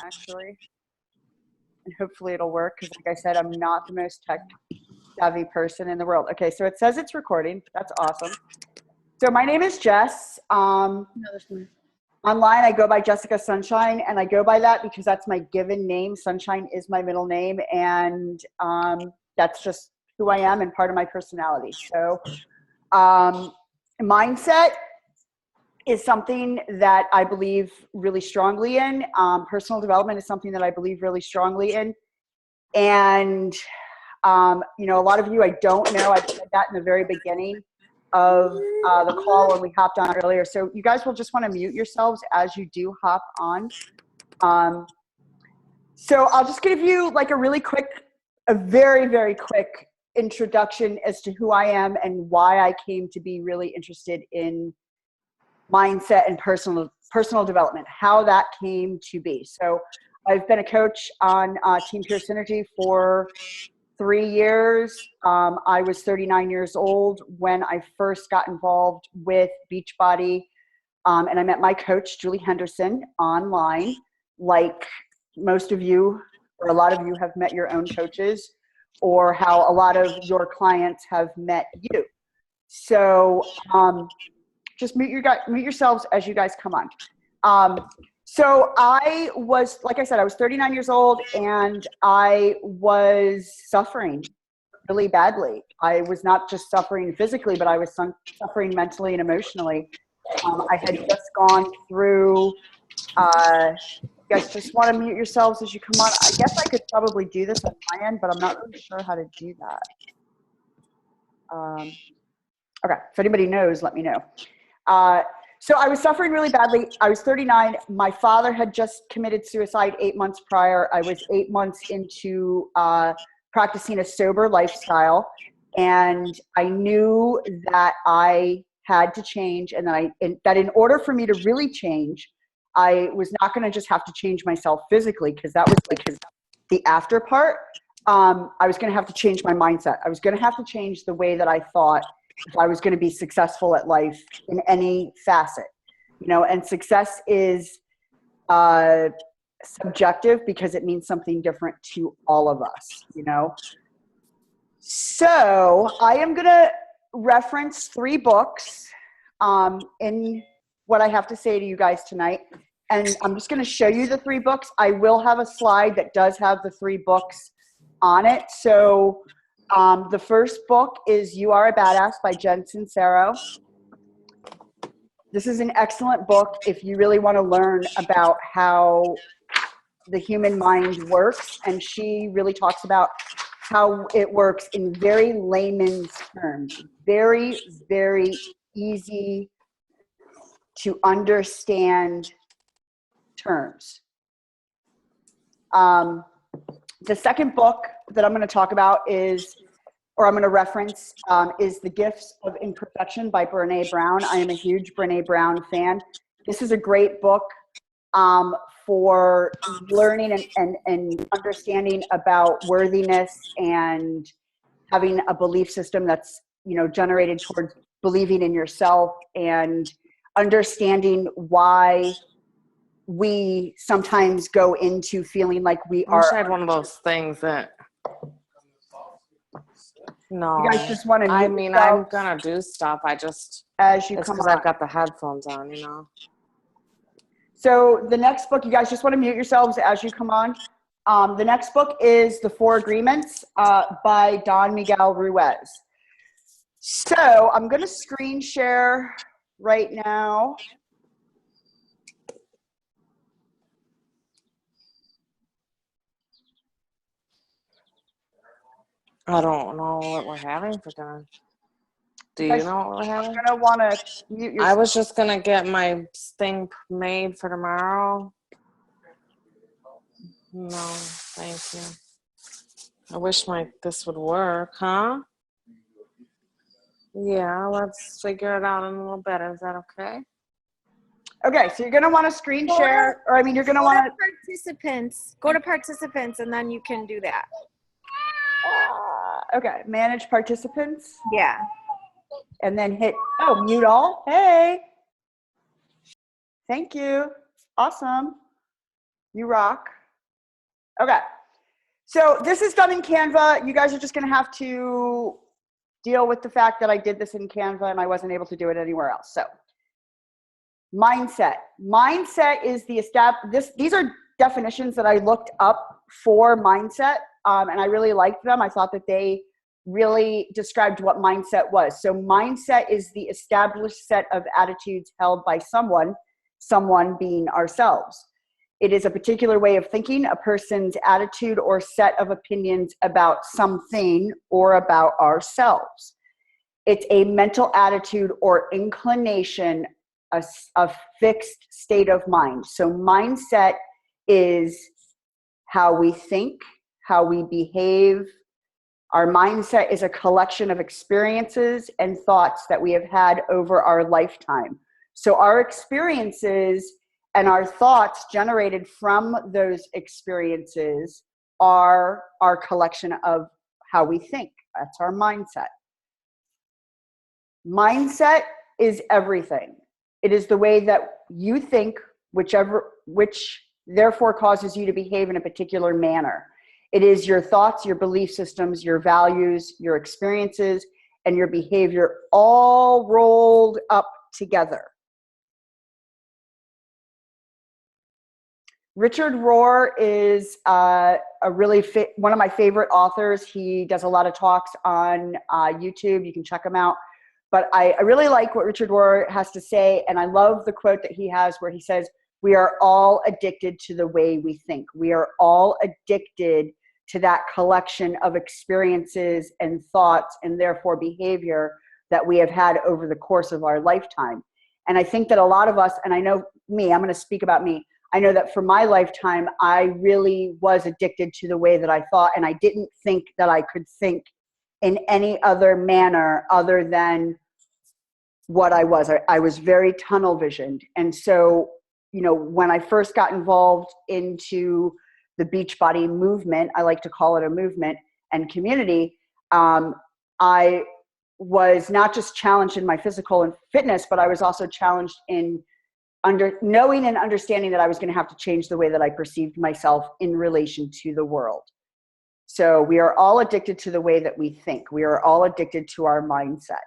actually. And hopefully it'll work because, like I said, I'm not the most tech savvy person in the world. Okay, so it says it's recording. That's awesome. So my name is Jess. Online, I go by Jesika Sunshine, and I go by that because that's my given name. Sunshine is my middle name, and that's just who I am and part of my personality. So mindset is something that I believe really strongly in. Personal development is something that I believe really strongly in. And, you know, a lot of you I don't know. I said that in the very beginning of the call when we hopped on earlier. So you guys will just want to mute yourselves as you do hop on. So I'll just give you like a very, very quick introduction as to who I am and why I came to be really interested in mindset and personal development, how that came to be. So I've been a coach on Team Pure Synergy for 3 years. I was 39 years old when I first got involved with Beachbody, and I met my coach, Julie Henderson, online. Like most of you, or a lot of you have met your own coaches, or how a lot of your clients have met you. So just mute yourselves as you guys come on. So I was, like I said, I was 39 years old and I was suffering really badly. I was not just suffering physically, but I was suffering mentally and emotionally. I had just gone through, you guys just want to mute yourselves as you come on. I guess I could probably do this on my end, but I'm not really sure how to do that. Okay, if anybody knows, let me know. So I was suffering really badly. I was 39. My father had just committed suicide 8 months prior. I was 8 months into practicing a sober lifestyle. And I knew that I had to change and that in order for me to really change, I was not going to just have to change myself physically because that was like the after part. I was going to have to change my mindset. I was going to have to change the way that I thought if I was going to be successful at life in any facet, you know, and success is subjective because it means something different to all of us, you know. So I am going to reference 3 books in what I have to say to you guys tonight. And I'm just going to show you the 3 books. I will have a slide that does have the 3 books on it. So the first book is You Are a Badass by Jen Sincero. This is an excellent book if you really want to learn about how the human mind works. And she really talks about how it works in very layman's terms. Very, very easy to understand terms. The second book that I'm going to talk about I'm going to reference is The Gifts of Imperfection by Brené Brown. I am a huge Brené Brown fan. This is a great book for learning and understanding about worthiness and having a belief system that's, you know, generated towards believing in yourself and understanding why we sometimes go into feeling like we are. I wish I had one of those things that. No, you guys just want to. I mean, I'm gonna do stuff. I just as you it's come because on. I've got the headphones on, you know. So the next book, you guys just want to mute yourselves as you come on. The next book is The 4 Agreements by Don Miguel Ruiz. So I'm going to screen share right now. I don't know what we're having for dinner. Do you know what we're having? You're going to want to mute yourself. I was just going to get my thing made for tomorrow. No, thank you. I wish this would work, huh? Yeah, let's figure it out in a little bit. Is that okay? Okay, so you're going to want to screen share, or I mean, you're going to want to participants. Go to participants, and then you can do that. Okay, manage participants. Yeah. And then hit, mute all. Hey. Thank you. Awesome. You rock. Okay. So this is done in Canva. You guys are just going to have to deal with the fact that I did this in Canva and I wasn't able to do it anywhere else. So mindset. Mindset is these are definitions that I looked up for mindset. And I really liked them. I thought that they really described what mindset was. So mindset is the established set of attitudes held by someone being ourselves. It is a particular way of thinking, a person's attitude or set of opinions about something or about ourselves. It's a mental attitude or inclination, a fixed state of mind. So mindset is how we think, how we behave. Our mindset is a collection of experiences and thoughts that we have had over our lifetime. So our experiences and our thoughts generated from those experiences are our collection of how we think. That's our mindset. Mindset is everything. It is the way that you think, which therefore causes you to behave in a particular manner. It is your thoughts, your belief systems, your values, your experiences, and your behavior all rolled up together. Richard Rohr is one of my favorite authors. He does a lot of talks on YouTube. You can check him out. But I really like what Richard Rohr has to say, and I love the quote that he has where he says, "We are all addicted to the way we think. We are all addicted to that collection of experiences and thoughts and therefore behavior that we have had over the course of our lifetime." And I think that a lot of us, and I know me, I'm going to speak about me, I know that for my lifetime, I really was addicted to the way that I thought, and I didn't think that I could think in any other manner other than what I was. I was very tunnel visioned. And so, when I first got involved into the Beachbody movement, I like to call it a movement, and community, I was not just challenged in my physical and fitness, but I was also challenged in knowing and understanding that I was going to have to change the way that I perceived myself in relation to the world. So we are all addicted to the way that we think. We are all addicted to our mindset.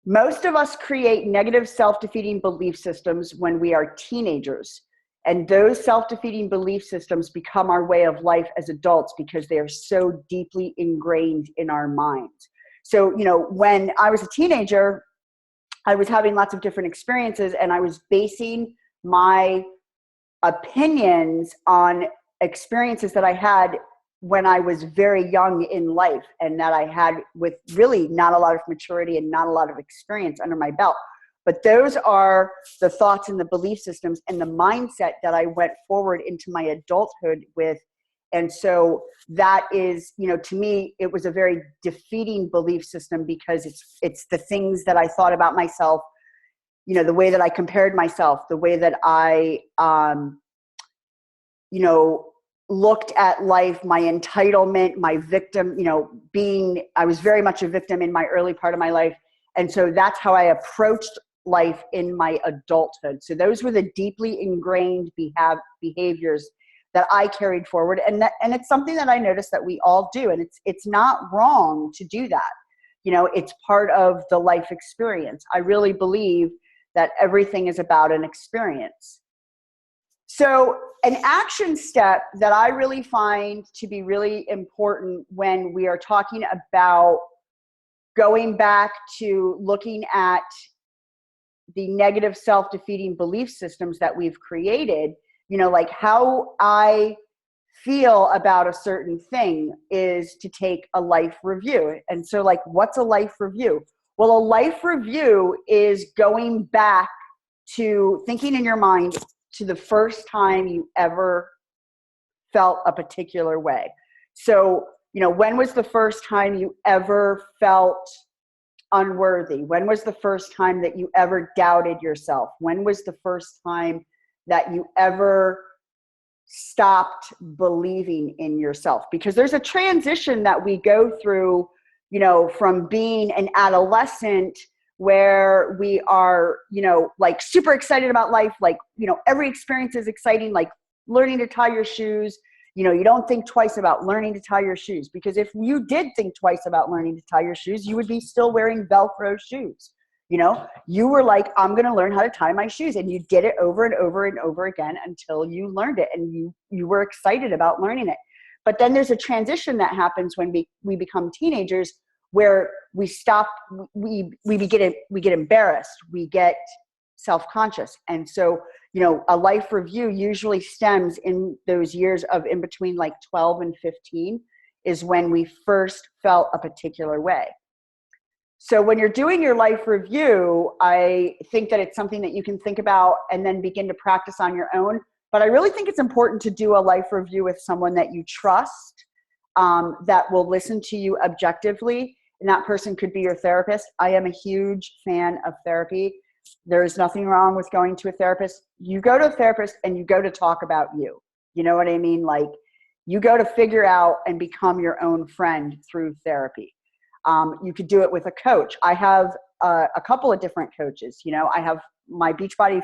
Most of us create negative self-defeating belief systems when we are teenagers. And those self-defeating belief systems become our way of life as adults because they are so deeply ingrained in our minds. So, when I was a teenager, I was having lots of different experiences, and I was basing my opinions on experiences that I had when I was very young in life, and that I had with really not a lot of maturity and not a lot of experience under my belt. But those are the thoughts and the belief systems and the mindset that I went forward into my adulthood with. And so that is, to me, it was a very defeating belief system because it's the things that I thought about myself, the way that I compared myself, the way that I, looked at life, my entitlement, my victim, I was very much a victim in my early part of my life. And so that's how I approached life in my adulthood. So those were the deeply ingrained behaviors that I carried forward. And it's something that I noticed that we all do. And it's not wrong to do that. It's part of the life experience. I really believe that everything is about an experience. So an action step that I really find to be really important when we are talking about going back to looking at the negative self-defeating belief systems that we've created, like how I feel about a certain thing is to take a life review. And so what's a life review? Well, a life review is going back to thinking in your mind to the first time you ever felt a particular way. So, when was the first time you ever felt unworthy? When was the first time that you ever doubted yourself? When was the first time that you ever stopped believing in yourself? Because there's a transition that we go through, from being an adolescent where we are, like super excited about life. Like, every experience is exciting, like learning to tie your shoes. You don't think twice about learning to tie your shoes, because if you did think twice about learning to tie your shoes, you would be still wearing Velcro shoes. You were like, I'm going to learn how to tie my shoes. And you did it over and over and over again until you learned it, and you were excited about learning it. But then there's a transition that happens when we become teenagers, where we stop, we get embarrassed, we get self-conscious. And so, a life review usually stems in those years of in between like 12 and 15 is when we first felt a particular way. So when you're doing your life review, I think that it's something that you can think about and then begin to practice on your own. But I really think it's important to do a life review with someone that you trust, that will listen to you objectively. And that person could be your therapist. I am a huge fan of therapy. There is nothing wrong with going to a therapist. You go to a therapist and you go to talk about you. You know what I mean? Like, you go to figure out and become your own friend through therapy. You could do it with a coach. I have a couple of different coaches. I have my Beachbody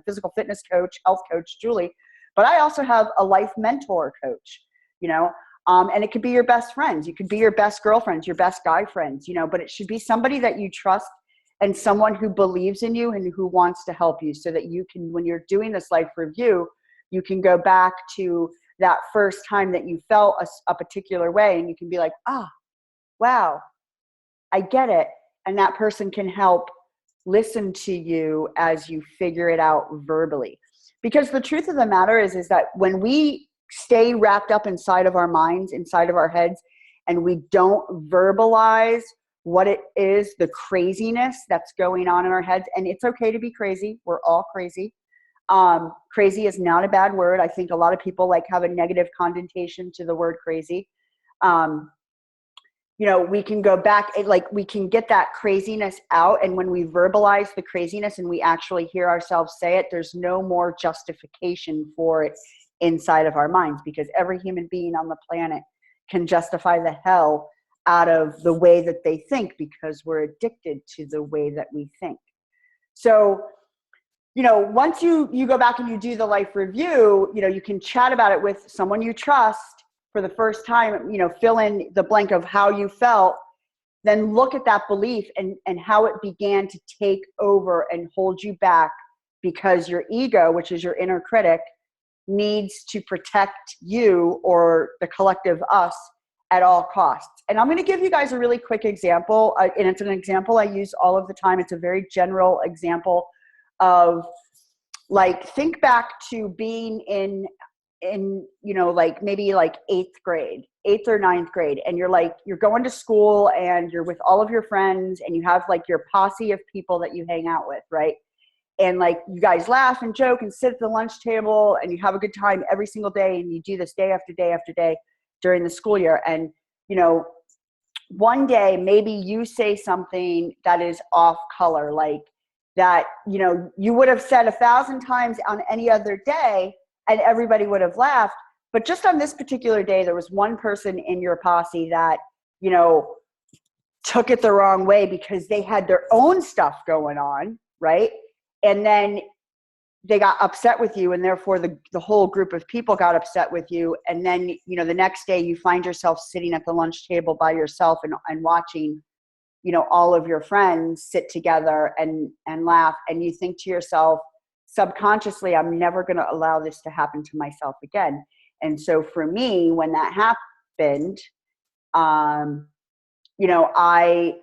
physical fitness coach, health coach, Julie, but I also have a life mentor coach, and it could be your best friends. You could be your best girlfriends, your best guy friends, but it should be somebody that you trust and someone who believes in you and who wants to help you, so that you can, when you're doing this life review, you can go back to that first time that you felt a particular way, and you can be like, wow, I get it. And that person can help listen to you as you figure it out verbally. Because the truth of the matter is that when we stay wrapped up inside of our minds, inside of our heads, and we don't verbalize what it is, the craziness that's going on in our heads, and it's okay to be crazy. We're all crazy. Crazy is not a bad word. I think a lot of people have a negative connotation to the word crazy. We can go back, we can get that craziness out. And when we verbalize the craziness and we actually hear ourselves say it, there's no more justification for it inside of our minds, because every human being on the planet can justify the hell out of the way that they think, because we're addicted to the way that we think. So, once you go back and you do the life review, you can chat about it with someone you trust for the first time, fill in the blank of how you felt, then look at that belief and how it began to take over and hold you back, because your ego, which is your inner critic, needs to protect you or the collective us at all costs. And I'm going to give you guys a really quick example, and it's an example I use all of the time. It's a very general example of, think back to being in maybe 8th or 9th grade, and you're going to school and you're with all of your friends and you have your posse of people that you hang out with, right? And you guys laugh and joke and sit at the lunch table and you have a good time every single day, and you do this day after day after day during the school year. And one day maybe you say something that is off color, that you would have said 1,000 times on any other day and everybody would have laughed. But just on this particular day, there was one person in your posse that, took it the wrong way because they had their own stuff going on, right? And then they got upset with you, and therefore the whole group of people got upset with you. And then, the next day you find yourself sitting at the lunch table by yourself and watching, all of your friends sit together and laugh. And you think to yourself, subconsciously, I'm never going to allow this to happen to myself again. And so for me, when that happened, I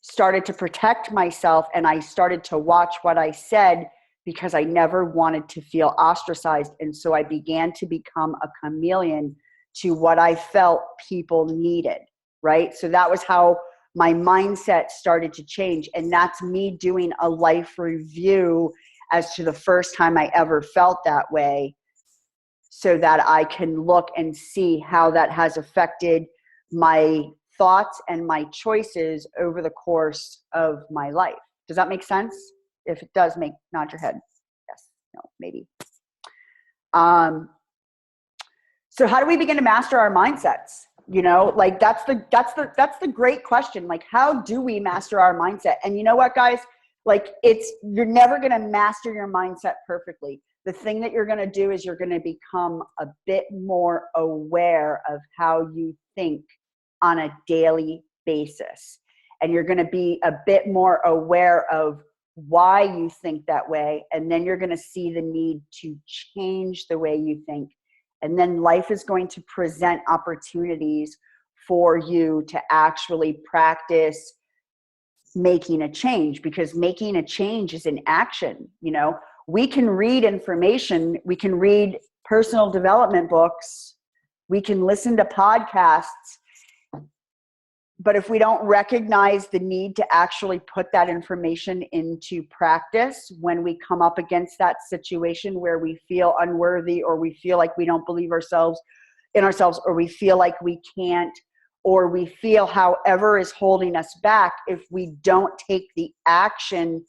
started to protect myself, and I started to watch what I said, because I never wanted to feel ostracized. And so I began to become a chameleon to what I felt people needed, right? So that was how my mindset started to change. And that's me doing a life review as to the first time I ever felt that way, so that I can look and see how that has affected my thoughts and my choices over the course of my life. Does that make sense? If it does, nod your head. Yes, no, maybe. So how do we begin to master our mindsets? You know, like that's the great question. Like, how do we master our mindset? And you know what, guys, like you're never going to master your mindset perfectly. The thing that you're going to do is you're going to become a bit more aware of how you think on a daily basis. And you're going to be a bit more aware of why you think that way. And then you're going to see the need to change the way you think. And then life is going to present opportunities for you to actually practice making a change, because making a change is an action. You know, we can read information, we can read personal development books, we can listen to podcasts, but if we don't recognize the need to actually put that information into practice when we come up against that situation where we feel unworthy, or we feel like we don't believe in ourselves, or we feel like we can't, or we feel however is holding us back, if we don't take the action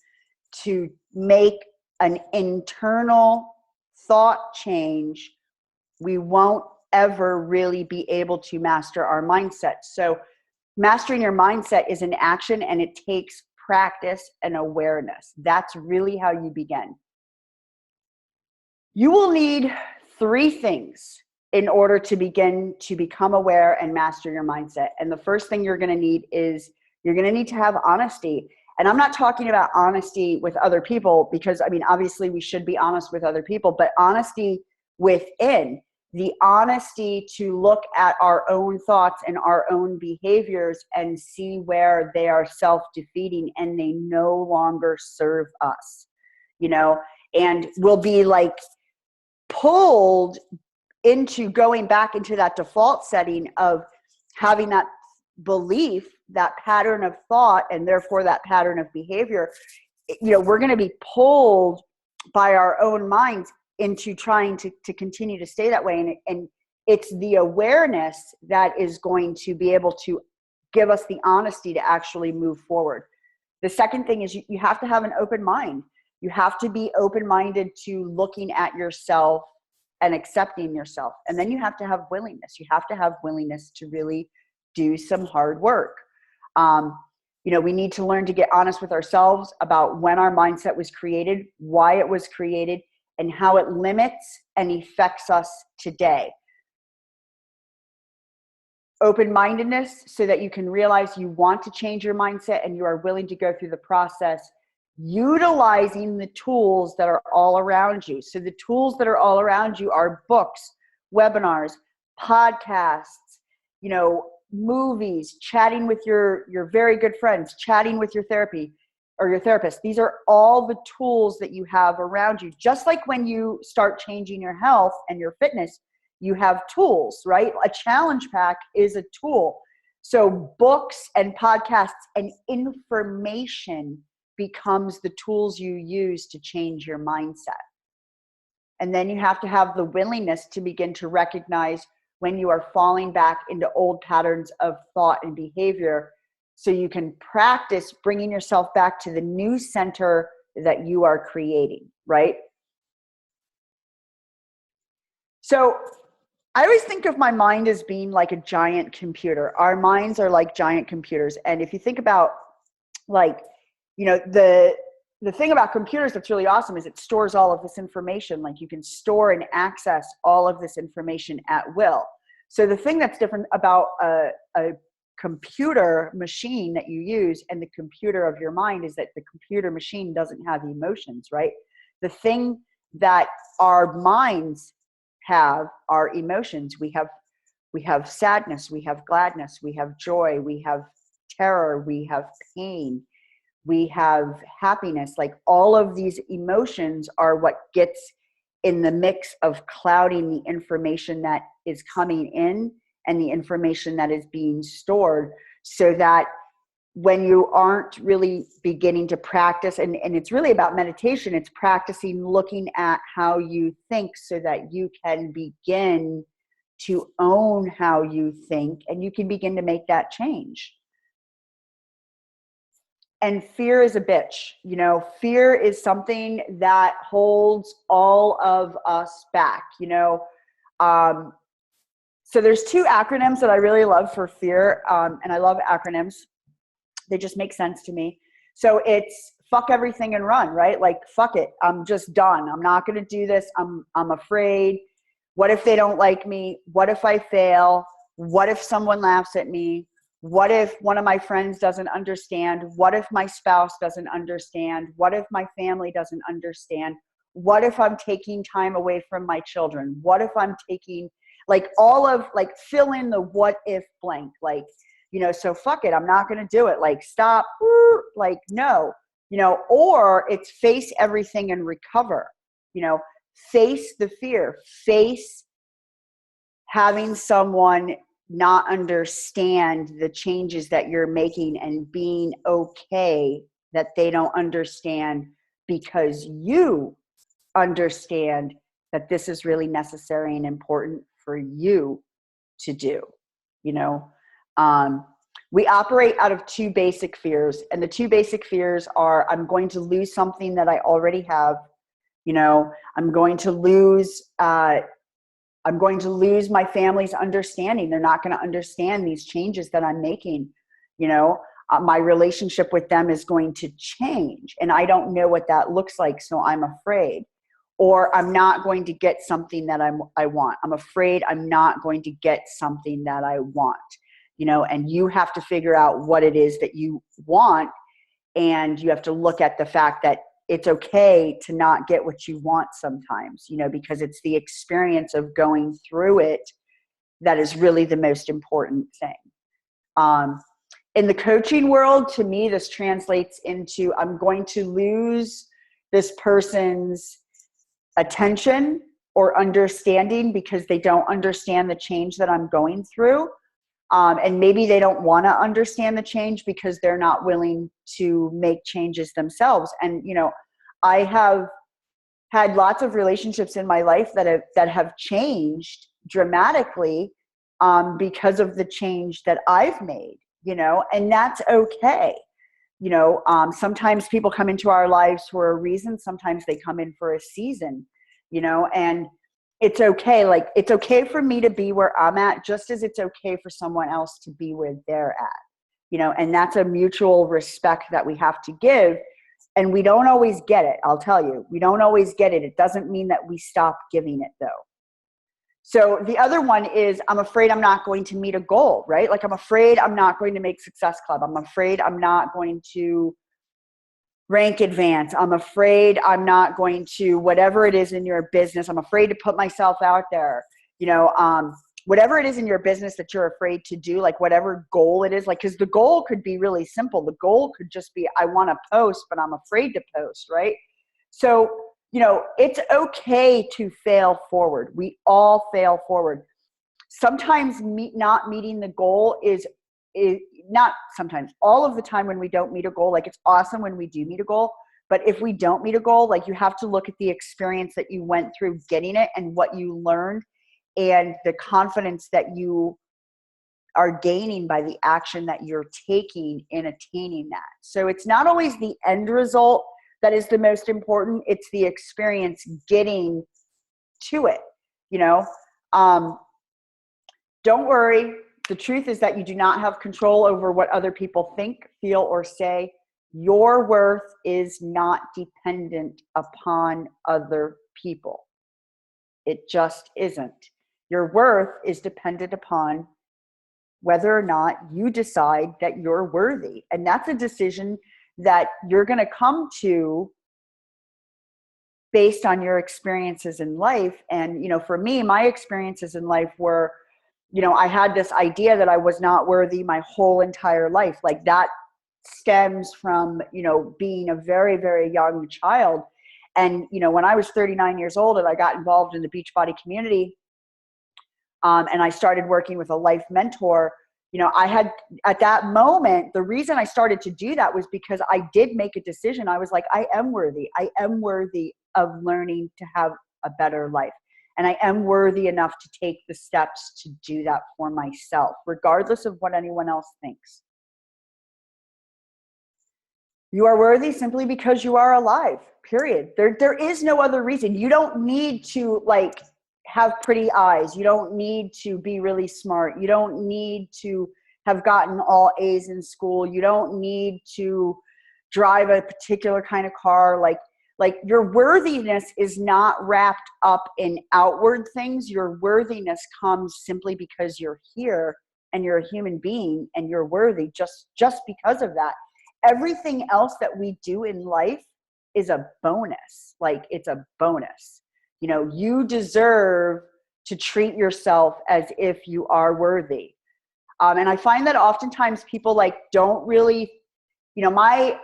to make an internal thought change, we won't ever really be able to master our mindset. So mastering your mindset is an action, and it takes practice and awareness. That's really how you begin. You will need 3 things in order to begin to become aware and master your mindset. And the first thing you're going to need is you're going to need to have honesty. And I'm not talking about honesty with other people, because I mean, obviously we should be honest with other people, but honesty within. The honesty to look at our own thoughts and our own behaviors and see where they are self-defeating and they no longer serve us, you know, and we'll be like pulled into going back into that default setting of having that belief, that pattern of thought, and therefore that pattern of behavior. You know, we're going to be pulled by our own minds into trying to continue to stay that way. And it's the awareness that is going to be able to give us the honesty to actually move forward. The second thing is you have to have an open mind. You have to be open-minded to looking at yourself and accepting yourself. And then you have to have willingness. You have to have willingness to really do some hard work. You know, we need to learn to get honest with ourselves about when our mindset was created, why it was created, and how it limits and affects us today. Open-mindedness, so that you can realize you want to change your mindset and you are willing to go through the process, utilizing the tools that are all around you. So the tools that are all around you are books, webinars, podcasts, you know, movies, chatting with your very good friends, chatting with your therapist. These are all the tools that you have around you. Just like when you start changing your health and your fitness, you have tools, right? A challenge pack is a tool. So books and podcasts and information becomes the tools you use to change your mindset. And then you have to have the willingness to begin to recognize when you are falling back into old patterns of thought and behavior, so you can practice bringing yourself back to the new center that you are creating, right? So I always think of my mind as being like a giant computer. Our minds are like giant computers. And if you think about, like, you know, the thing about computers that's really awesome is it stores all of this information. Like, you can store and access all of this information at will. So the thing that's different about a computer machine that you use and the computer of your mind is that the computer machine doesn't have emotions, right? The thing that our minds have are emotions. We have sadness, we have gladness, we have joy, we have terror, we have pain, we have happiness. Like, all of these emotions are what gets in the mix of clouding the information that is coming in and the information that is being stored, so that when you aren't really beginning to practice, and it's really about meditation, it's practicing looking at how you think so that you can begin to own how you think and you can begin to make that change. And fear is a bitch. You know, fear is something that holds all of us back. You know, So there's two acronyms that I really love for fear, and I love acronyms. They just make sense to me. So it's fuck everything and run, right? Like, fuck it. I'm just done. I'm not going to do this. I'm afraid. What if they don't like me? What if I fail? What if someone laughs at me? What if one of my friends doesn't understand? What if my spouse doesn't understand? What if my family doesn't understand? What if I'm taking time away from my children? What if I'm taking, like, all of, like, fill in the what if blank, like, you know, so fuck it, I'm not going to do it. Like, stop, like, no, you know, or it's face everything and recover, you know, face the fear, face having someone not understand the changes that you're making and being okay that they don't understand, because you understand that this is really necessary and important for you to do, you know. We operate out of two basic fears, and the two basic fears are, I'm going to lose something that I already have, you know, I'm going to lose my family's understanding. They're not going to understand these changes that I'm making, you know. My relationship with them is going to change, and I don't know what that looks like, so I'm afraid. Or I'm not going to get something that I want. I'm afraid I'm not going to get something that I want, you know. And you have to figure out what it is that you want, and you have to look at the fact that it's okay to not get what you want sometimes, you know, because it's the experience of going through it that is really the most important thing. In the coaching world, to me, this translates into, I'm going to lose this person's attention or understanding because they don't understand the change that I'm going through. And maybe they don't want to understand the change because they're not willing to make changes themselves. And, you know, I have had lots of relationships in my life that have changed dramatically because of the change that I've made, you know, and that's okay. You know, sometimes people come into our lives for a reason. Sometimes they come in for a season, you know, and it's okay. Like, it's okay for me to be where I'm at, just as it's okay for someone else to be where they're at, you know, and that's a mutual respect that we have to give. And we don't always get it. I'll tell you, we don't always get it. It doesn't mean that we stop giving it, though. So the other one is, I'm afraid I'm not going to meet a goal, right? Like, I'm afraid I'm not going to make Success Club. I'm afraid I'm not going to rank advance. I'm afraid I'm not going to, whatever it is in your business, I'm afraid to put myself out there, you know, whatever it is in your business that you're afraid to do, like whatever goal it is, like, because the goal could be really simple. The goal could just be, I want to post, but I'm afraid to post, right? So, you know, it's okay to fail forward. We all fail forward. Sometimes not meeting the goal is not sometimes, all of the time when we don't meet a goal, like, it's awesome when we do meet a goal. But if we don't meet a goal, like, you have to look at the experience that you went through getting it and what you learned and the confidence that you are gaining by the action that you're taking in attaining that. So it's not always the end result that is the most important. It's the experience getting to it, you know. Don't worry. The truth is that you do not have control over what other people think, feel, or say. Your worth is not dependent upon other people. It just isn't. Your worth is dependent upon whether or not you decide that you're worthy. And that's a decision that you're going to come to based on your experiences in life. And, you know, for me, my experiences in life were, you know, I had this idea that I was not worthy my whole entire life. Like, that stems from, you know, being a very, very young child. And, you know, when I was 39 years old and I got involved in the Beachbody community, and I started working with a life mentor, you know, I had, at that moment, the reason I started to do that was because I did make a decision. I was like, I am worthy. I am worthy of learning to have a better life. And I am worthy enough to take the steps to do that for myself, regardless of what anyone else thinks. You are worthy simply because you are alive, period. There is no other reason. You don't need to, like, have pretty eyes. You don't need to be really smart. You don't need to have gotten all A's in school. You don't need to drive a particular kind of car. Like your worthiness is not wrapped up in outward things. Your worthiness comes simply because you're here and you're a human being and you're worthy just because of that. Everything else that we do in life is a bonus. Like, it's a bonus. You know, you deserve to treat yourself as if you are worthy. And I find that oftentimes people like don't really, you know, I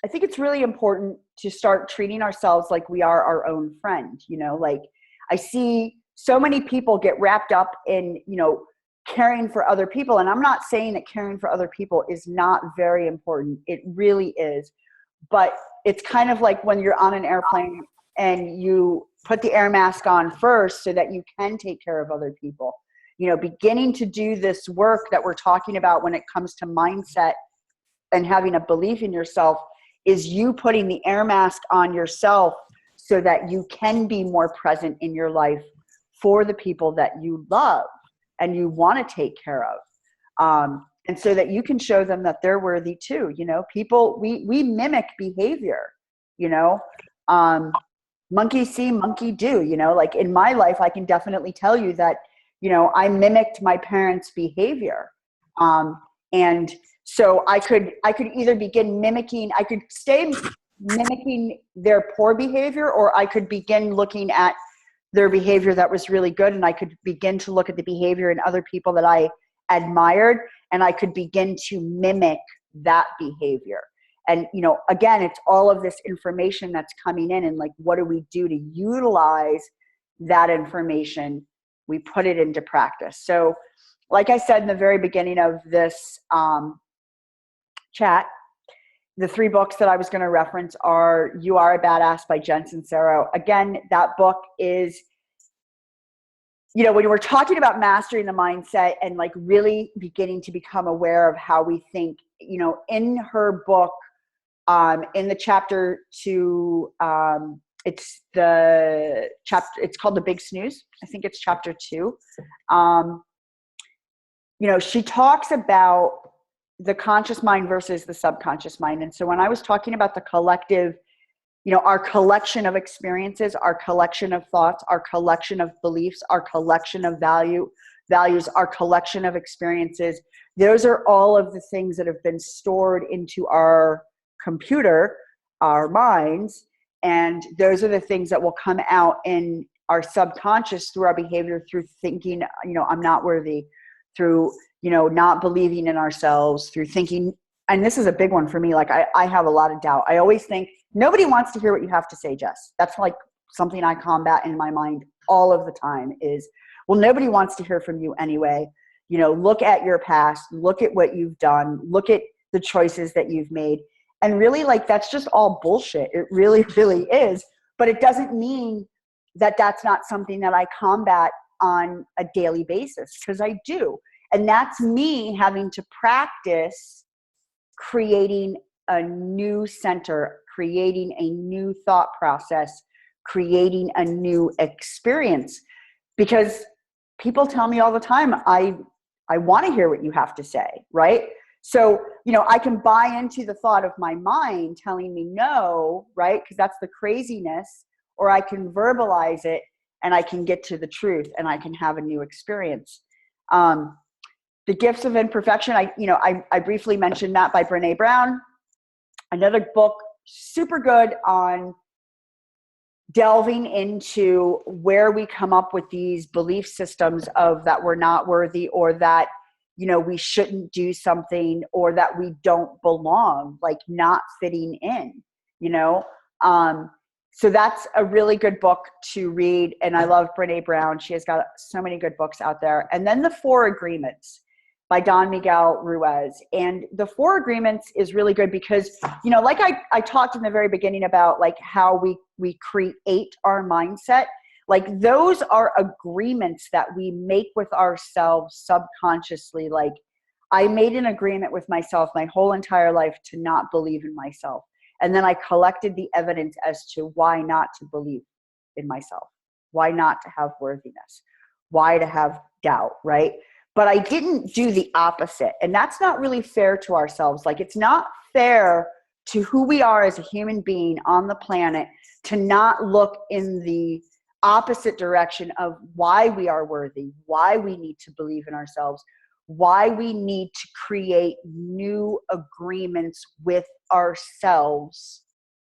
think it's really important to start treating ourselves like we are our own friend. You know, like I see so many people get wrapped up in, you know, caring for other people. And I'm not saying that caring for other people is not very important. It really is. But it's kind of like when you're on an airplane and you put the air mask on first so that you can take care of other people. You know, beginning to do this work that we're talking about when it comes to mindset and having a belief in yourself is you putting the air mask on yourself so that you can be more present in your life for the people that you love and you want to take care of. And so that you can show them that they're worthy too. You know, people, we mimic behavior, you know, monkey see, monkey do, you know, like in my life, I can definitely tell you that, you know, I mimicked my parents' behavior. And so I could either begin mimicking, I could stay mimicking their poor behavior, or I could begin looking at their behavior that was really good. And I could begin to look at the behavior in other people that I admired, and I could begin to mimic that behavior. And, you know, again, it's all of this information that's coming in, and like, what do we do to utilize that information? We put it into practice. So like I said in the very beginning of this chat, the 3 books that I was going to reference are You Are a Badass by Jen Sincero. Again, that book is, you know, when we're talking about mastering the mindset and like really beginning to become aware of how we think, you know, in her book, in the chapter 2, it's called The Big Snooze. I think it's chapter 2. You know, she talks about the conscious mind versus the subconscious mind. And so when I was talking about the collective, you know, our collection of experiences, our collection of thoughts, our collection of beliefs, our collection of values, our collection of experiences, those are all of the things that have been stored into our computer, our minds. And those are the things that will come out in our subconscious through our behavior, through thinking, you know, I'm not worthy, through, you know, not believing in ourselves, through thinking. And this is a big one for me. Like I have a lot of doubt. I always think nobody wants to hear what you have to say, Jess. That's like something I combat in my mind all of the time is, well, nobody wants to hear from you anyway. You know, look at your past, look at what you've done, look at the choices that you've made. And really, like, that's just all bullshit. It really, really is. But it doesn't mean that that's not something that I combat on a daily basis, because I do. And that's me having to practice creating a new center, creating a new thought process, creating a new experience. Because people tell me all the time, I want to hear what you have to say, right? So, you know, I can buy into the thought of my mind telling me no, right? Because that's the craziness. Or I can verbalize it and I can get to the truth and I can have a new experience. The Gifts of Imperfection, I briefly mentioned that by Brené Brown. Another book, super good on delving into where we come up with these belief systems of that we're not worthy, or that, you know, we shouldn't do something, or that we don't belong, like not fitting in, you know? So that's a really good book to read. And I love Brené Brown. She has got so many good books out there. And then The 4 Agreements by Don Miguel Ruiz. And The 4 Agreements is really good because, you know, like I talked in the very beginning about like how we create our mindset. Like those are agreements that we make with ourselves subconsciously. Like I made an agreement with myself my whole entire life to not believe in myself. And then I collected the evidence as to why not to believe in myself, Why not to have worthiness? Why to have doubt, right? But I didn't do the opposite. And that's not really fair to ourselves. Like, it's not fair to who we are as a human being on the planet to not look in the opposite direction of why we are worthy, why we need to believe in ourselves, why we need to create new agreements with ourselves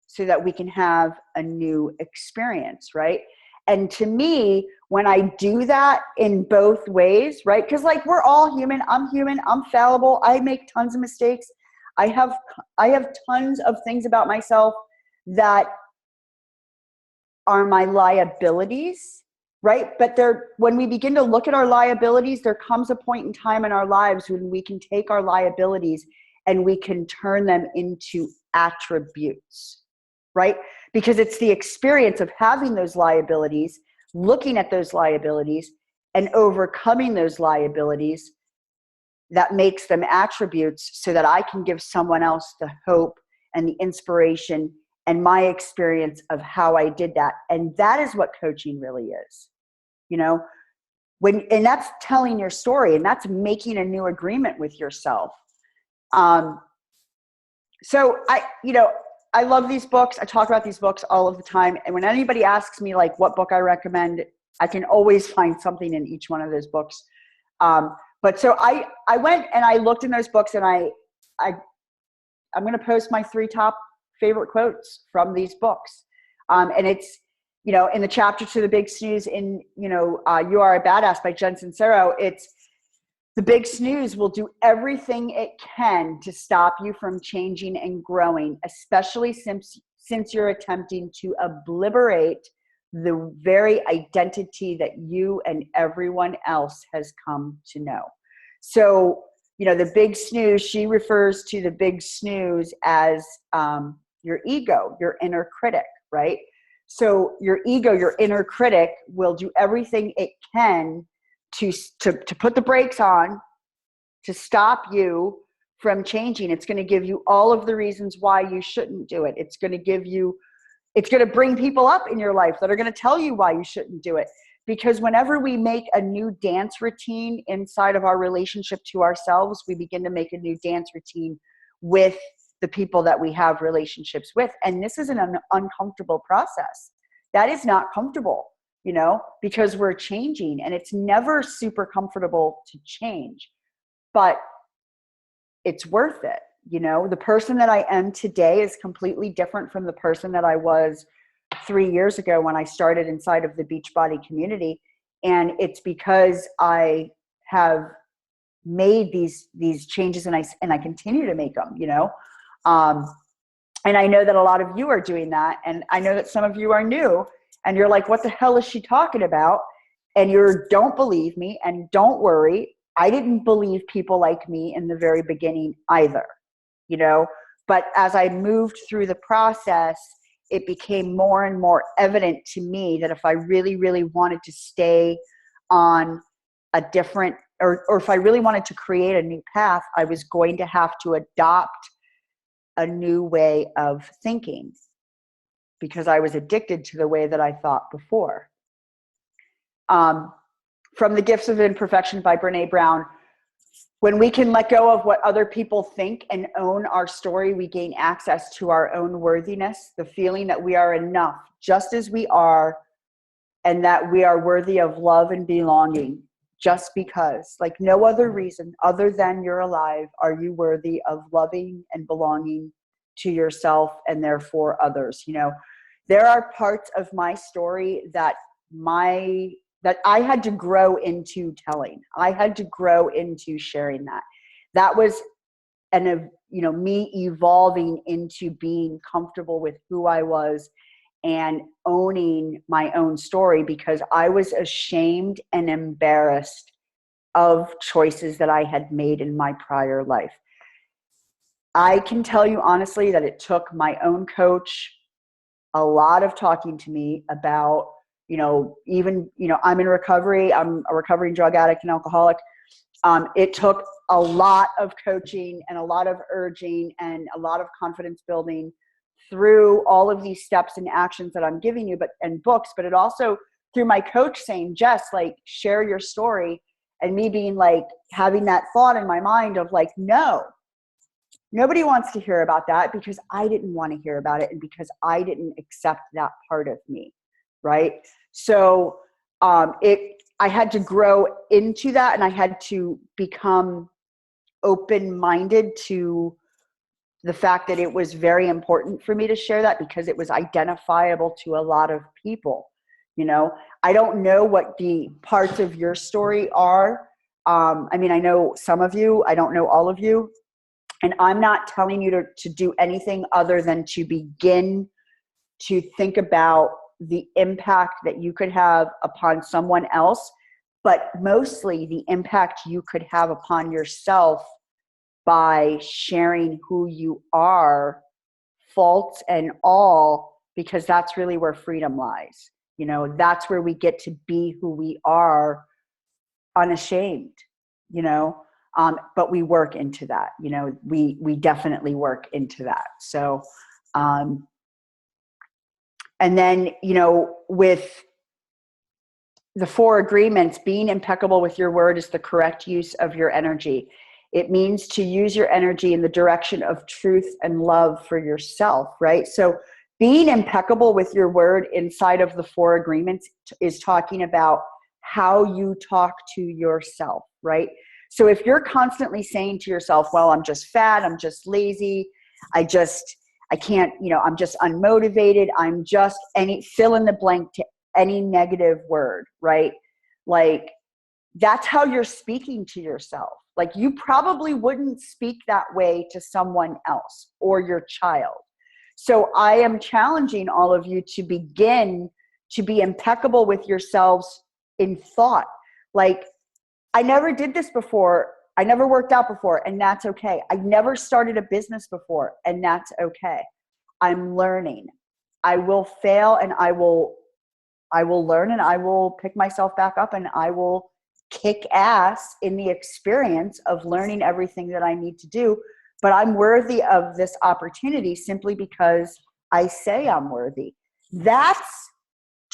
so that we can have a new experience, right? And to me, when I do that in both ways, right? Because like, we're all human, I'm fallible, I make tons of mistakes. I have tons of things about myself that are my liabilities, right? But when we begin to look at our liabilities, there comes a point in time in our lives when we can take our liabilities and we can turn them into attributes, right? Because it's the experience of having those liabilities, looking at those liabilities, and overcoming those liabilities that makes them attributes so that I can give someone else the hope and the inspiration and my experience of how I did that. And that is what coaching really is, you know, and that's telling your story, and that's making a new agreement with yourself. So I love these books. I talk about these books all of the time. And when anybody asks me like what book I recommend, I can always find something in each one of those books. But so I went and I looked in those books, and I'm going to post my 3 top favorite quotes from these books. And it's, in the chapter to the big snooze in, You Are a Badass by Jen Sincero, it's the big snooze will do everything it can to stop you from changing and growing, especially since you're attempting to obliterate the very identity that you and everyone else has come to know. So, the big snooze, she refers to the big snooze as your ego, your inner critic, right? So your ego, your inner critic, will do everything it can to put the brakes on, to stop you from changing. It's going to give you all of the reasons why you shouldn't do it. It's going to bring people up in your life that are going to tell you why you shouldn't do it. Because whenever we make a new dance routine inside of our relationship to ourselves, we begin to make a new dance routine with the people that we have relationships with. And this is an uncomfortable process. That is not comfortable, because we're changing, and it's never super comfortable to change, but it's worth it. The person that I am today is completely different from the person that I was 3 years ago when I started inside of the Beachbody community. And it's because I have made these changes, and I continue to make them, and I know that a lot of you are doing that. And I know that some of you are new and you're like, what the hell is she talking about? And don't believe me, and don't worry. I didn't believe people like me in the very beginning either, but as I moved through the process, it became more and more evident to me that if I really, really wanted to stay on a different, or if I really wanted to create a new path, I was going to have to adopt a new way of thinking, because I was addicted to the way that I thought before. From The Gifts of Imperfection by Brene Brown, when we can let go of what other people think and own our story, we gain access to our own worthiness, the feeling that we are enough just as we are, and that we are worthy of love and belonging just because. Like, no other reason other than you're alive are you worthy of loving and belonging to yourself and therefore others. There are parts of my story that I had to grow into telling. I had to grow into sharing that. That was me evolving into being comfortable with who I was and owning my own story, because I was ashamed and embarrassed of choices that I had made in my prior life. I can tell you honestly that it took my own coach a lot of talking to me about, I'm in recovery. I'm a recovering drug addict and alcoholic. It took a lot of coaching and a lot of urging and a lot of confidence building through all of these steps and actions that I'm giving you, and books, but it also through my coach saying, Jess, like, share your story, and me being like, having that thought in my mind of like, no, nobody wants to hear about that, because I didn't want to hear about it, and because I didn't accept that part of me, right? So I had to grow into that, and I had to become open-minded to the fact that it was very important for me to share that, because it was identifiable to a lot of people. You know, I don't know what the parts of your story are. I mean, I know some of you, I don't know all of you. And I'm not telling you to do anything other than to begin to think about the impact that you could have upon someone else, but mostly the impact you could have upon yourself by sharing who you are, faults and all, because that's really where freedom lies. You know, that's where we get to be who we are unashamed, you know. But we work into that, you know, we definitely work into that. So, and then, you know, with the 4 agreements, being impeccable with your word is the correct use of your energy. It means to use your energy in the direction of truth and love for yourself, right? So being impeccable with your word inside of the 4 agreements is talking about how you talk to yourself, right? So if you're constantly saying to yourself, well, I'm just fat, I'm just lazy, I can't, you know, I'm just unmotivated, I'm just fill in the blank to any negative word, right? Like, that's how you're speaking to yourself. Like, you probably wouldn't speak that way to someone else or your child. So I am challenging all of you to begin to be impeccable with yourselves in thought. Like, I never did this before. I never worked out before, and that's okay. I never started a business before, and that's okay. I'm learning. I will fail, and I will learn, and I will pick myself back up, and I will kick ass in the experience of learning everything that I need to do. But I'm worthy of this opportunity simply because I say I'm worthy. That's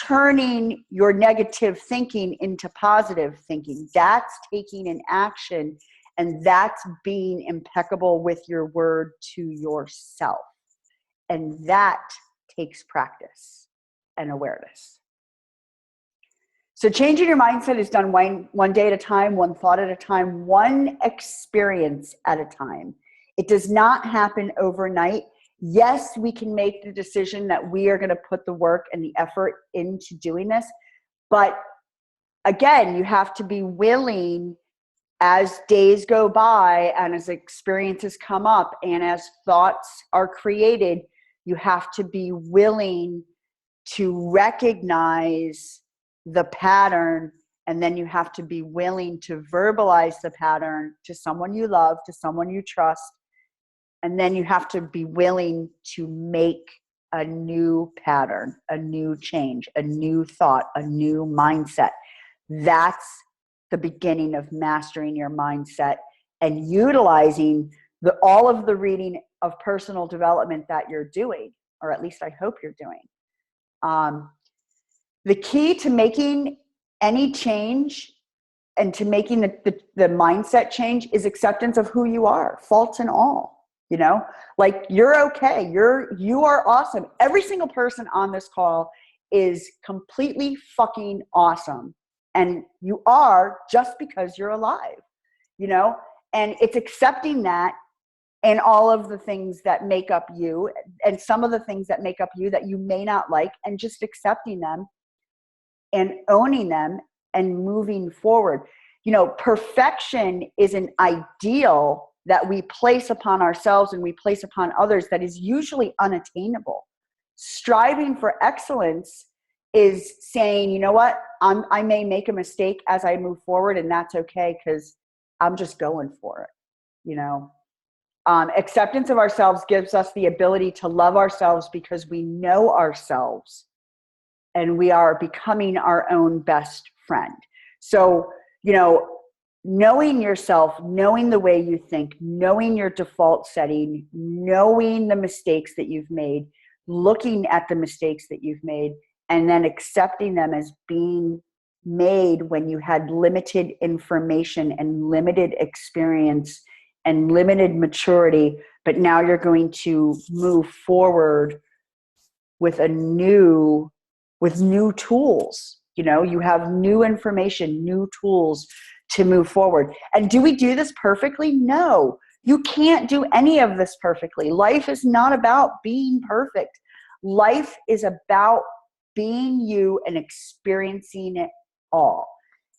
turning your negative thinking into positive thinking. That's taking an action, and that's being impeccable with your word to yourself. And that takes practice and awareness. So changing your mindset is done one day at a time, one thought at a time, one experience at a time. It does not happen overnight. Yes, we can make the decision that we are going to put the work and the effort into doing this. But again, you have to be willing, as days go by and as experiences come up and as thoughts are created, you have to be willing to recognize the pattern, and then you have to be willing to verbalize the pattern to someone you love, to someone you trust, and then you have to be willing to make a new pattern, a new change, a new thought, a new mindset. That's the beginning of mastering your mindset and utilizing all of the reading of personal development that you're doing, or at least I hope you're doing. The key to making any change and to making the mindset change is acceptance of who you are, faults and all. You know, like, you're okay. You are awesome. Every single person on this call is completely fucking awesome. And you are, just because you're alive, you know, and it's accepting that, and all of the things that make up you, and some of the things that make up you that you may not like, and just accepting them and owning them and moving forward. You know, perfection is an ideal that we place upon ourselves and we place upon others that is usually unattainable. Striving for excellence is saying, you know what, I may make a mistake as I move forward, and that's okay, because I'm just going for it, you know. Acceptance of ourselves gives us the ability to love ourselves because we know ourselves and we are becoming our own best friend. So, you know, knowing yourself, knowing the way you think, knowing your default setting, knowing the mistakes that you've made, looking at the mistakes that you've made, and then accepting them as being made when you had limited information and limited experience and limited maturity, but now you're going to move forward with new tools. You know, you have new information, new tools to move forward. And do we do this perfectly? No, you can't do any of this perfectly. Life is not about being perfect. Life is about being you and experiencing it all.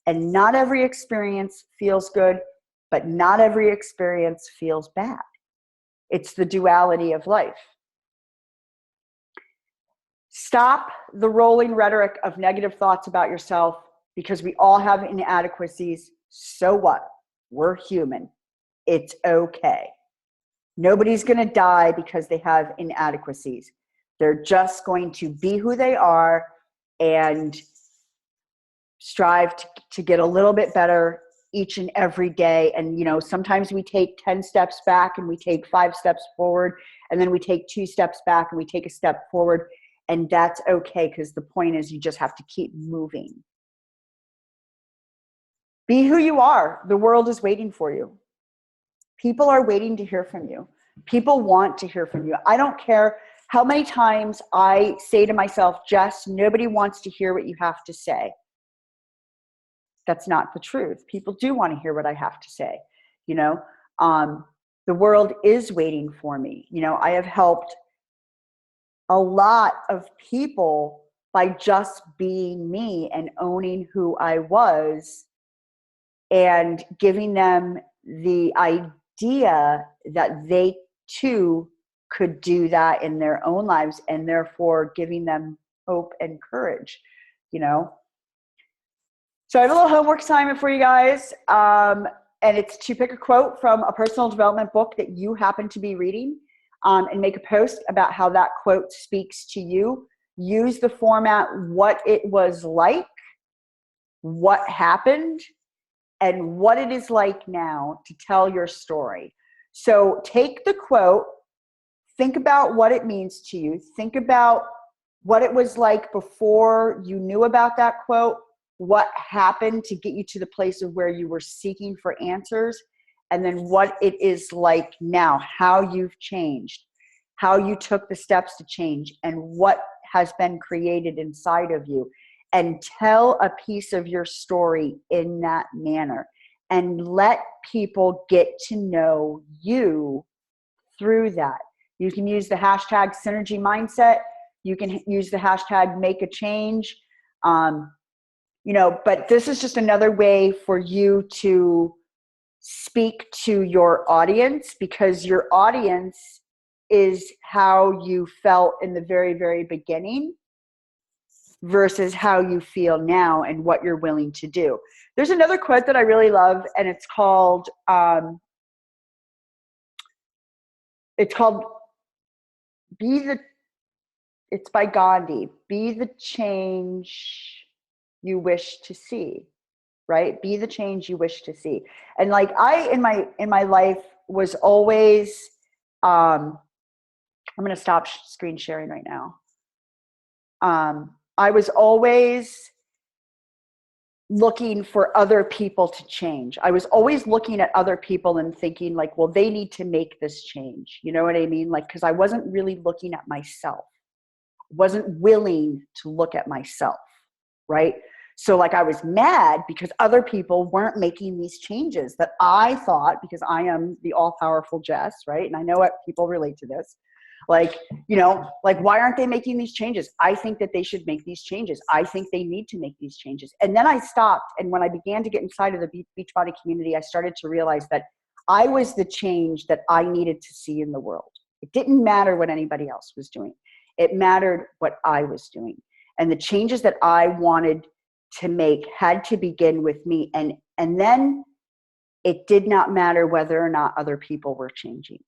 And not every experience feels good, but not every experience feels bad. It's the duality of life. Stop the rolling rhetoric of negative thoughts about yourself, because we all have inadequacies. So what? We're human. It's okay. Nobody's going to die because they have inadequacies. They're just going to be who they are and strive to get a little bit better each and every day. And, you know, sometimes we take 10 steps back and we take 5 steps forward, and then we take 2 steps back and we take a step forward. And that's okay, because the point is you just have to keep moving. Be who you are. The world is waiting for you. People are waiting to hear from you. People want to hear from you. I don't care how many times I say to myself, Jess, nobody wants to hear what you have to say. That's not the truth. People do want to hear what I have to say. You know, the world is waiting for me. You know, I have helped a lot of people by just being me and owning who I was and giving them the idea that they too could do that in their own lives, and therefore giving them hope and courage, you know. So I have a little homework assignment for you guys, and it's to pick a quote from a personal development book that you happen to be reading, and make a post about how that quote speaks to you. Use the format, what it was like, what happened, and what it is like now to tell your story. So take the quote, think about what it means to you, think about what it was like before you knew about that quote, what happened to get you to the place of where you were seeking for answers, and then what it is like now, how you've changed, how you took the steps to change, and what has been created inside of you. And tell a piece of your story in that manner. And let people get to know you through that. You can use the hashtag synergy mindset. You can use the hashtag make a change. You know, but this is just another way for you to speak to your audience, because your audience is how you felt in the very, very beginning versus how you feel now and what you're willing to do. There's another quote that I really love, and it's called it's by Gandhi. Be the change you wish to see, right? Be the change you wish to see. And like I, in my life was always, I'm going to stop screen sharing right now. I was always looking for other people to change. I was always looking at other people and thinking like, well, they need to make this change. You know what I mean? Like, because I wasn't really looking at myself. Wasn't willing to look at myself, right? So like I was mad because other people weren't making these changes that I thought, because I am the all-powerful Jess, right? And I know what people relate to this. Like, you know, like, why aren't they making these changes? I think that they should make these changes. I think they need to make these changes. And then I stopped. And when I began to get inside of the Beachbody community, I started to realize that I was the change that I needed to see in the world. It didn't matter what anybody else was doing. It mattered what I was doing. And the changes that I wanted to make had to begin with me. And then it did not matter whether or not other people were changing.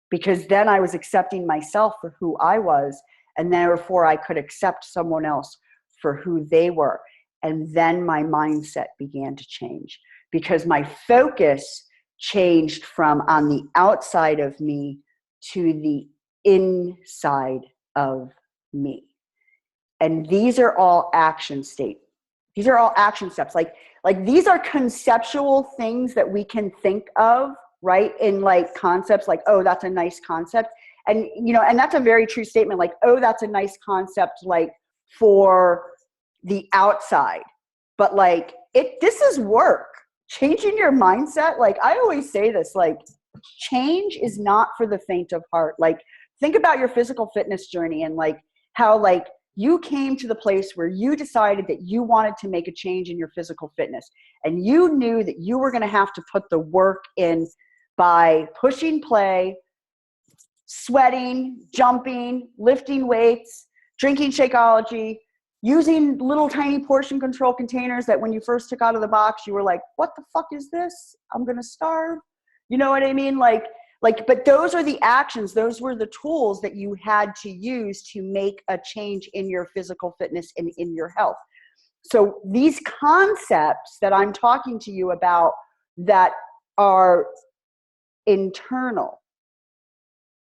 Because then I was accepting myself for who I was, and therefore I could accept someone else for who they were. And then my mindset began to change, because my focus changed from on the outside of me to the inside of me. And these are all action state. These are all action steps. Like these are conceptual things that we can think of, right? In like concepts like, oh, that's a nice concept. And, you know, and that's a very true statement. Like, oh, that's a nice concept, like for the outside, but like this is work. Changing your mindset. Like I always say this, like change is not for the faint of heart. Like think about your physical fitness journey and like how like you came to the place where you decided that you wanted to make a change in your physical fitness. And you knew that you were going to have to put the work in by pushing play, sweating, jumping, lifting weights, drinking Shakeology, using little tiny portion control containers that when you first took out of the box, you were like, what the fuck is this? I'm going to starve. You know what I mean? Like, but those are the actions. Those were the tools that you had to use to make a change in your physical fitness and in your health. So these concepts that I'm talking to you about that are internal,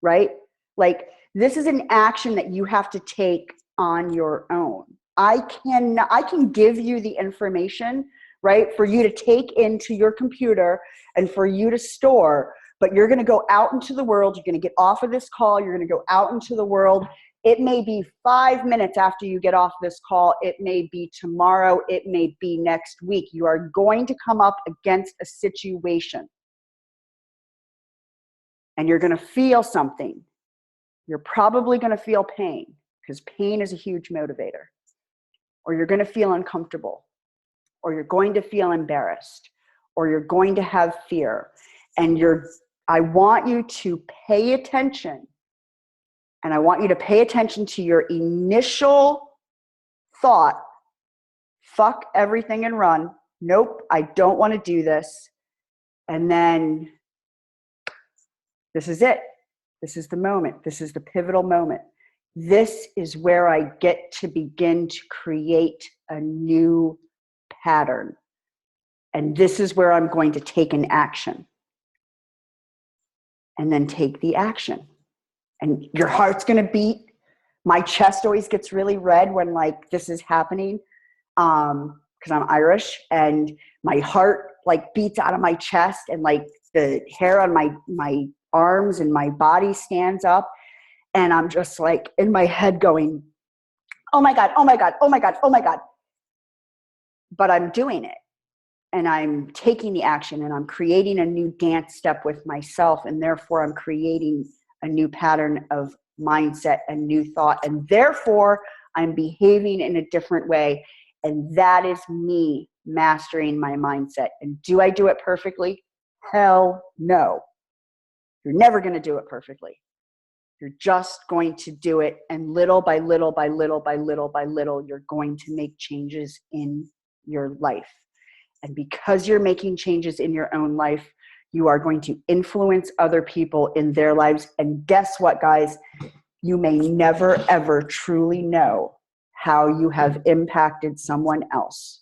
right? Like this is an action that you have to take on your own. I can give you the information, right, for you to take into your computer and for you to store, but you're going to go out into the world. You're going to get off of this call. You're going to go out into the world. It may be 5 minutes after you get off this call. It may be tomorrow. It may be next week. You are going to come up against a situation and you're going to feel something. You're probably going to feel pain because pain is a huge motivator. Or you're going to feel uncomfortable, or you're going to feel embarrassed, or you're going to have fear. And I want you to pay attention. And I want you to pay attention to your initial thought, fuck everything and run. Nope, I don't want to do this. And then this is it. This is the moment. This is the pivotal moment. This is where I get to begin to create a new pattern. And this is where I'm going to take an action. And then take the action. And your heart's going to beat. My chest always gets really red when like this is happening because I'm Irish. And my heart like beats out of my chest and like the hair on my arms and my body stands up. And I'm just like in my head going, oh my God, oh my God, oh my God, oh my God. But I'm doing it. And I'm taking the action and I'm creating a new dance step with myself. And therefore I'm creating a new pattern of mindset and new thought. And therefore I'm behaving in a different way. And that is me mastering my mindset. And do I do it perfectly? Hell no. You're never going to do it perfectly. You're just going to do it. And little by little by little by little by little, you're going to make changes in your life. And because you're making changes in your own life, you are going to influence other people in their lives. And guess what, guys? You may never, ever truly know how you have impacted someone else.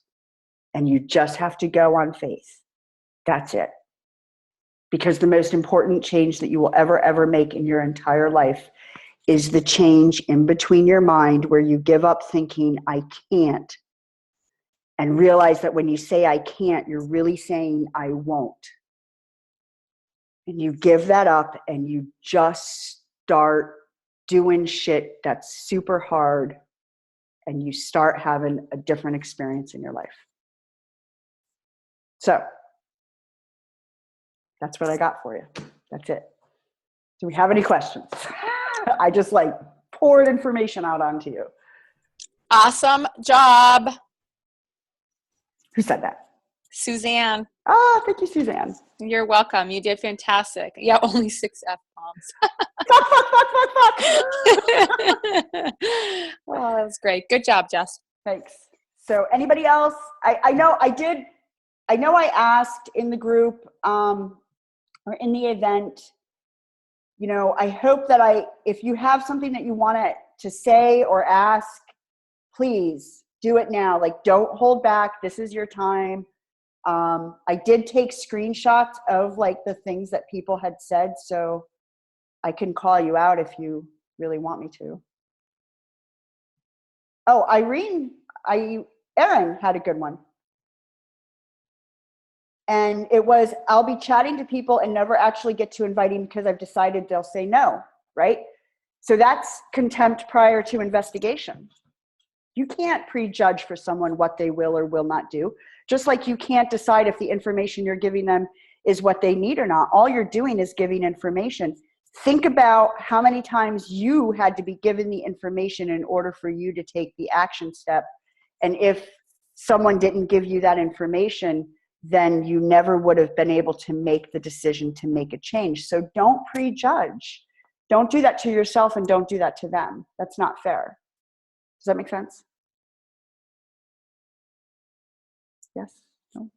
And you just have to go on faith. That's it. Because the most important change that you will ever make in your entire life is the change in between your mind where you give up thinking, I can't, and realize that when you say I can't, you're really saying I won't. And you give that up and you just start doing shit that's super hard and you start having a different experience in your life. So that's what I got for you. That's it. Do we have any questions? I just like poured information out onto you. Awesome job. Who said that? Suzanne. Oh, thank you, Suzanne. You're welcome. You did fantastic. Yeah, only 6 F-bombs. Oh, that was great. Good job, Jess. Thanks. So anybody else? I know I asked in the group or in the event, you know, I hope that if you have something that you want to say or ask, please do it now. Like, don't hold back. This is your time. I did take screenshots of like the things that people had said, so I can call you out if you really want me to. Oh, Erin had a good one. And it was, I'll be chatting to people and never actually get to inviting because I've decided they'll say no, right? So that's contempt prior to investigation. You can't prejudge for someone what they will or will not do. Just like you can't decide if the information you're giving them is what they need or not. All you're doing is giving information. Think about how many times you had to be given the information in order for you to take the action step. And if someone didn't give you that information, then you never would have been able to make the decision to make a change. So don't prejudge. Don't do that to yourself and don't do that to them. That's not fair. Does that make sense? Yes? No?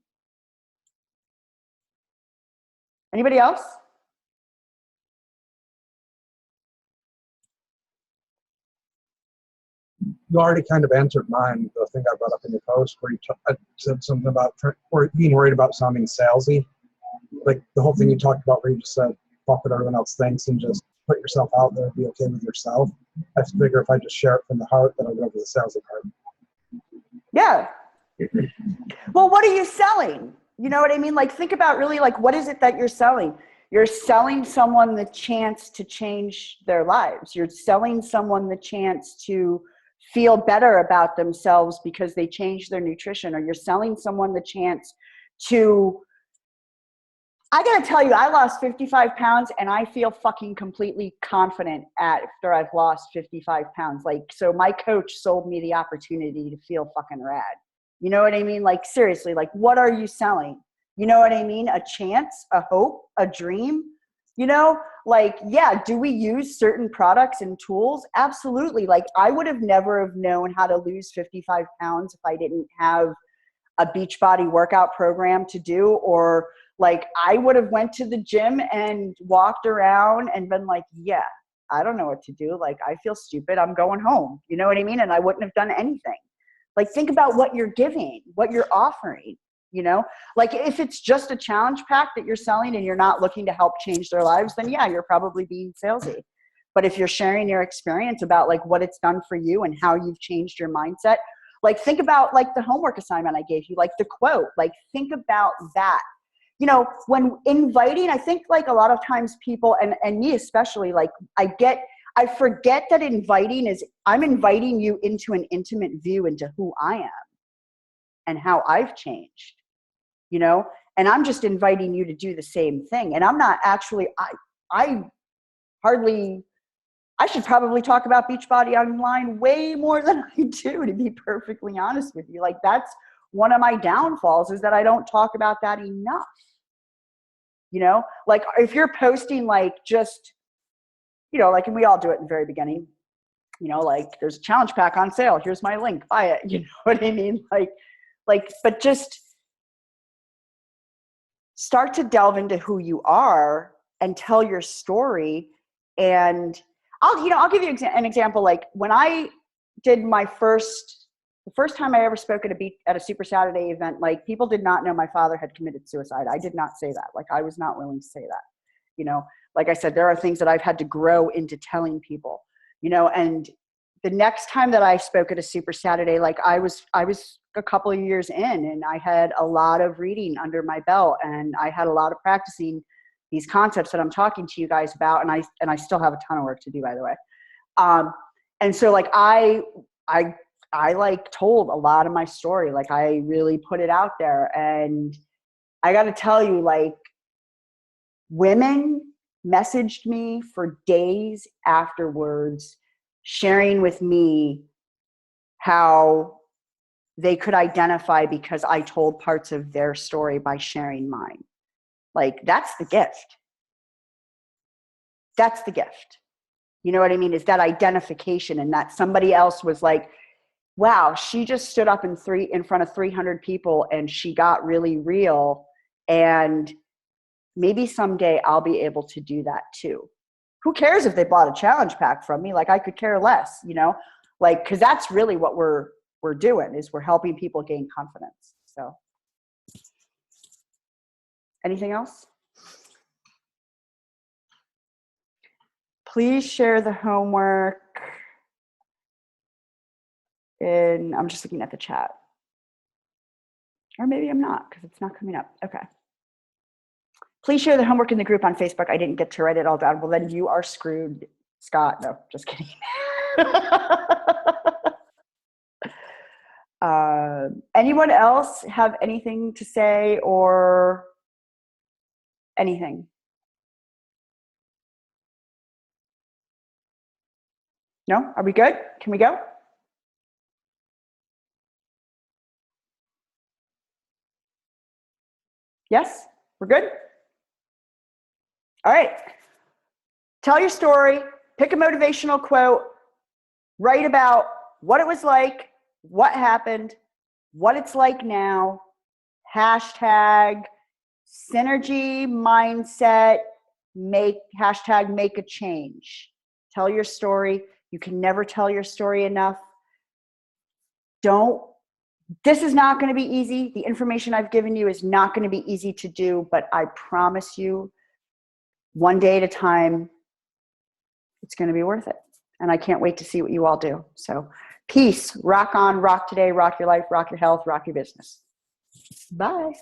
Anybody else? You already kind of answered mine, the thing I brought up in your post where you said something about or being worried about sounding salesy. Like the whole thing you talked about where you just said, fuck what everyone else thinks and just put yourself out there and be okay with yourself. I figure if I just share it from the heart, then I'll get over the salesy part. Yeah. Well, what are you selling? You know what I mean? Like, think about really, like, what is it that you're selling? You're selling someone the chance to change their lives. You're selling someone the chance to feel better about themselves because they changed their nutrition, or you're selling someone the chance to, I gotta tell you, I lost 55 pounds and I feel fucking completely confident after I've lost 55 pounds. Like, so my coach sold me the opportunity to feel fucking rad. You know what I mean? Like, seriously, like, what are you selling? You know what I mean? A chance, a hope, a dream, you know? Like, yeah, do we use certain products and tools? Absolutely. Like, I would have never have known how to lose 55 pounds if I didn't have a Beachbody workout program to do, or like I would have went to the gym and walked around and been like, yeah, I don't know what to do. Like, I feel stupid. I'm going home. You know what I mean? And I wouldn't have done anything. Like, think about what you're giving, what you're offering, you know? Like, if it's just a challenge pack that you're selling and you're not looking to help change their lives, then yeah, you're probably being salesy. But if you're sharing your experience about like what it's done for you and how you've changed your mindset, like, think about like the homework assignment I gave you, like the quote, like, think about that. You know, when inviting, I think like a lot of times people, and me especially, like I forget that inviting is, I'm inviting you into an intimate view into who I am and how I've changed, you know, and I'm just inviting you to do the same thing. And I'm not actually, I should probably talk about Beachbody online way more than I do, to be perfectly honest with you. Like, that's one of my downfalls, is that I don't talk about that enough. You know, like if you're posting like just, you know, like, and we all do it in the very beginning, you know, like there's a challenge pack on sale. Here's my link, buy it. You know what I mean? Like, but just start to delve into who you are and tell your story. And I'll give you an example. Like when I did the first time I ever spoke at a Super Saturday event, like people did not know my father had committed suicide. I did not say that. Like, I was not willing to say that, you know, like I said, there are things that I've had to grow into telling people, you know. And the next time that I spoke at a Super Saturday, like I was a couple of years in, and I had a lot of reading under my belt, and I had a lot of practicing these concepts that I'm talking to you guys about. And I still have a ton of work to do, by the way. And so like I like told a lot of my story. Like, I really put it out there. And I got to tell you, like, women messaged me for days afterwards, sharing with me how they could identify because I told parts of their story by sharing mine. Like, that's the gift. That's the gift. You know what I mean? Is that identification, and that somebody else was like, wow, she just stood up in front of 300 people and she got really real. And maybe someday I'll be able to do that too. Who cares if they bought a challenge pack from me? Like, I could care less, you know, like, cause that's really what we're doing, is we're helping people gain confidence. So anything else? Please share the homework. And I'm just looking at the chat. Or maybe I'm not because it's not coming up. Okay. Please share the homework in the group on Facebook. I didn't get to write it all down. Well, then you are screwed, Scott. No, just kidding. Anyone else have anything to say or anything? No? Are we good? Can we go? Yes? We're good? All right. Tell your story. Pick a motivational quote. Write about what it was like, what happened, what it's like now. Hashtag synergy mindset. Hashtag make a change. Tell your story. You can never tell your story enough. This is not going to be easy. The information I've given you is not going to be easy to do, but I promise you, one day at a time, it's going to be worth it. And I can't wait to see what you all do. So peace, rock on, rock today, rock your life, rock your health, rock your business. Bye.